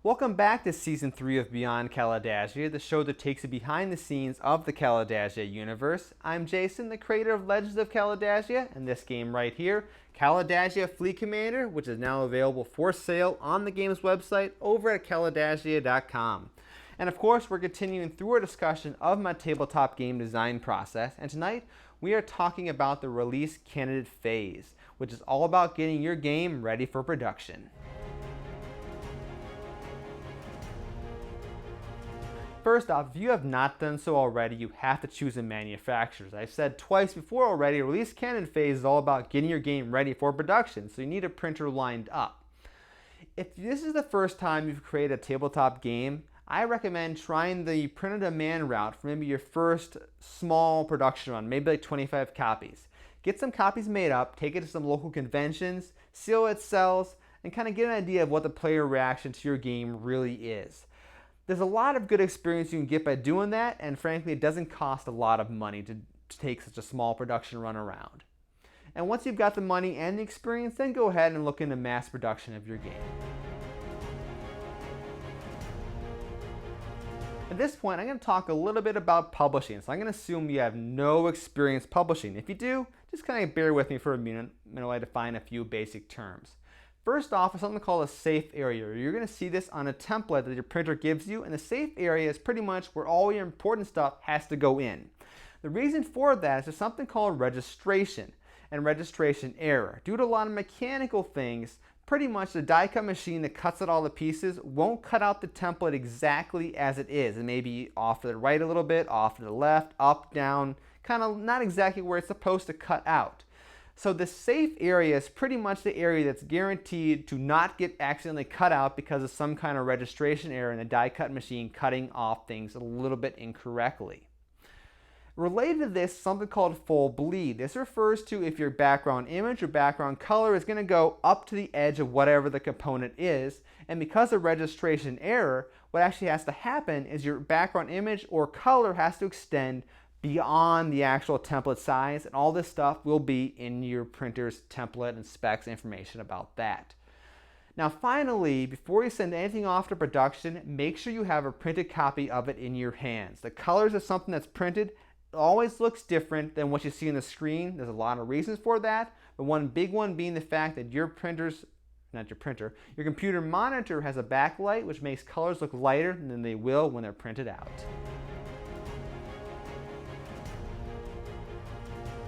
Welcome back to Season 3 of Beyond Kalidasia, the show that takes you behind the scenes of the Kalidasia universe. I'm Jason, the creator of Legends of Kalidasia, and this game right here, Kalidasia Fleet Commander, which is now available for sale on the game's website over at kalidasia.com. And of course, we're continuing through our discussion of my tabletop game design process, and tonight we are talking about the release candidate phase, which is all about getting your game ready for production. First off, if you have not done so already, you have to choose a manufacturer. As I've said twice before already, release candidate phase is all about getting your game ready for production, so you need a printer lined up. If this is the first time you've created a tabletop game, I recommend trying the print-on-demand route for maybe your first small production run, maybe like 25 copies. Get some copies made up, take it to some local conventions, see how it sells, and kind of get an idea of what the player reaction to your game really is. There's a lot of good experience you can get by doing that, and frankly, it doesn't cost a lot of money to take such a small production run around. And once you've got the money and the experience, then go ahead and look into mass production of your game. At this point, I'm going to talk a little bit about publishing, so I'm going to assume you have no experience publishing. If you do, just kind of bear with me for a minute while I define a few basic terms. First off is something called a safe area. You're going to see this on a template that your printer gives you, and the safe area is pretty much where all your important stuff has to go in. The reason for that is there's something called registration and registration error. Due to a lot of mechanical things, pretty much the die cut machine that cuts out all the pieces won't cut out the template exactly as it is. It may be off to the right a little bit, off to the left, up, down, kind of not exactly where it's supposed to cut out. So the safe area is pretty much the area that's guaranteed to not get accidentally cut out because of some kind of registration error in the die cut machine cutting off things a little bit incorrectly. Related to this, something called full bleed. This refers to if your background image or background color is going to go up to the edge of whatever the component is, and because of registration error, what actually has to happen is your background image or color has to extend beyond the actual template size, and all this stuff will be in your printer's template and specs information about that. Now finally, before you send anything off to production, make sure you have a printed copy of it in your hands. The colors of something that's printed always looks different than what you see on the screen. There's a lot of reasons for that, but one big one being the fact that your computer monitor has a backlight, which makes colors look lighter than they will when they're printed out.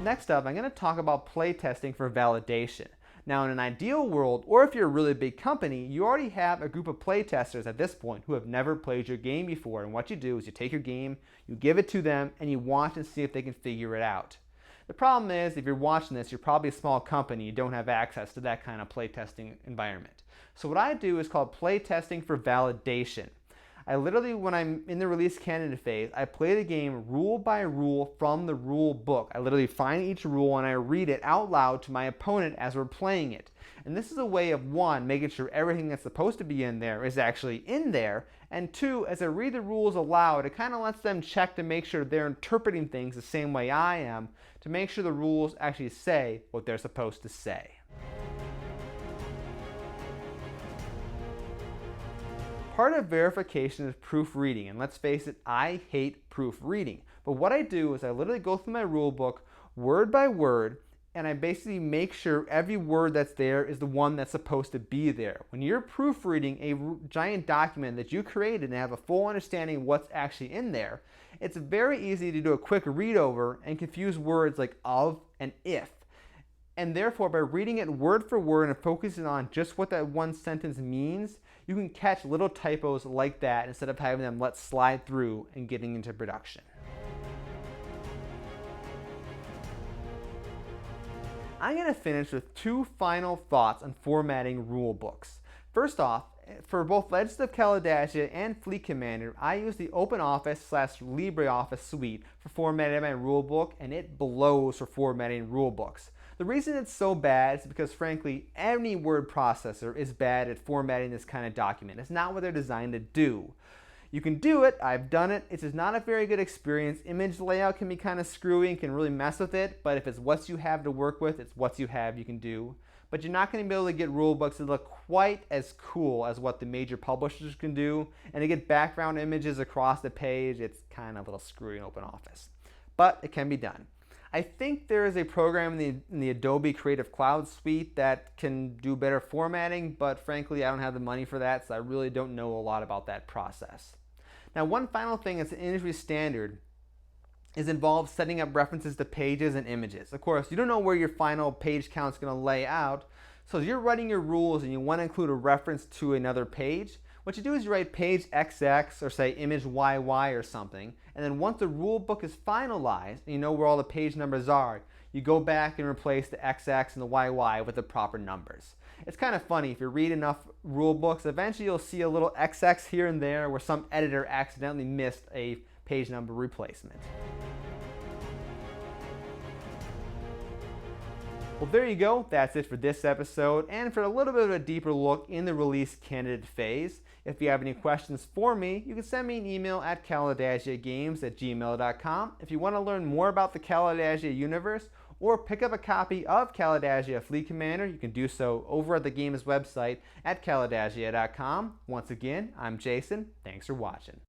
Next up, I'm going to talk about playtesting for validation. Now in an ideal world, or if you're a really big company, you already have a group of playtesters at this point who have never played your game before, and what you do is you take your game, you give it to them, and you watch and see if they can figure it out. The problem is, if you're watching this, you're probably a small company, you don't have access to that kind of playtesting environment. So what I do is called playtesting for validation. I literally, when I'm in the release candidate phase, I play the game rule by rule from the rule book. I literally find each rule and I read it out loud to my opponent as we're playing it. And this is a way of, one, making sure everything that's supposed to be in there is actually in there, and two, as I read the rules aloud, it kind of lets them check to make sure they're interpreting things the same way I am, to make sure the rules actually say what they're supposed to say. Part of verification is proofreading, and let's face it, I hate proofreading. But what I do is I literally go through my rule book word by word, and I basically make sure every word that's there is the one that's supposed to be there. When you're proofreading a giant document that you created and have a full understanding of what's actually in there, it's very easy to do a quick read over and confuse words like of and if. And therefore, by reading it word for word and focusing on just what that one sentence means, you can catch little typos like that instead of having them let slide through and getting into production. I'm going to finish with two final thoughts on formatting rule books. First off, for both Legends of Kalidasia and Fleet Commander, I use the OpenOffice/LibreOffice suite for formatting my rule book, and it blows for formatting rule books. The reason it's so bad is because, frankly, any word processor is bad at formatting this kind of document. It's not what they're designed to do. You can do it, I've done it, it's just not a very good experience. Image layout can be kind of screwy and can really mess with it, but if it's what you have to work with, it's what you have you can do. but you're not going to be able to get rulebooks that look quite as cool as what the major publishers can do. And to get background images across the page, it's kind of a little screwy in OpenOffice. But it can be done. I think there is a program in the Adobe Creative Cloud suite that can do better formatting, but frankly, I don't have the money for that, so I really don't know a lot about that process. Now, one final thing that's an industry standard is involved setting up references to pages and images. Of course, you don't know where your final page count is going to lay out, so as you're writing your rules and you want to include a reference to another page, what you do is you write page XX or say image YY or something, and then once the rule book is finalized and you know where all the page numbers are, you go back and replace the XX and the YY with the proper numbers. It's kind of funny, if you read enough rule books, eventually you'll see a little XX here and there where some editor accidentally missed a page number replacement. Well, there you go. That's it for this episode and for a little bit of a deeper look in the release candidate phase. If you have any questions for me, you can send me an email at kalidasiagames@gmail.com. If you want to learn more about the Kalidasia universe or pick up a copy of Kalidasia Fleet Commander, you can do so over at the game's website at kalidasia.com. Once again, I'm Jason. Thanks for watching.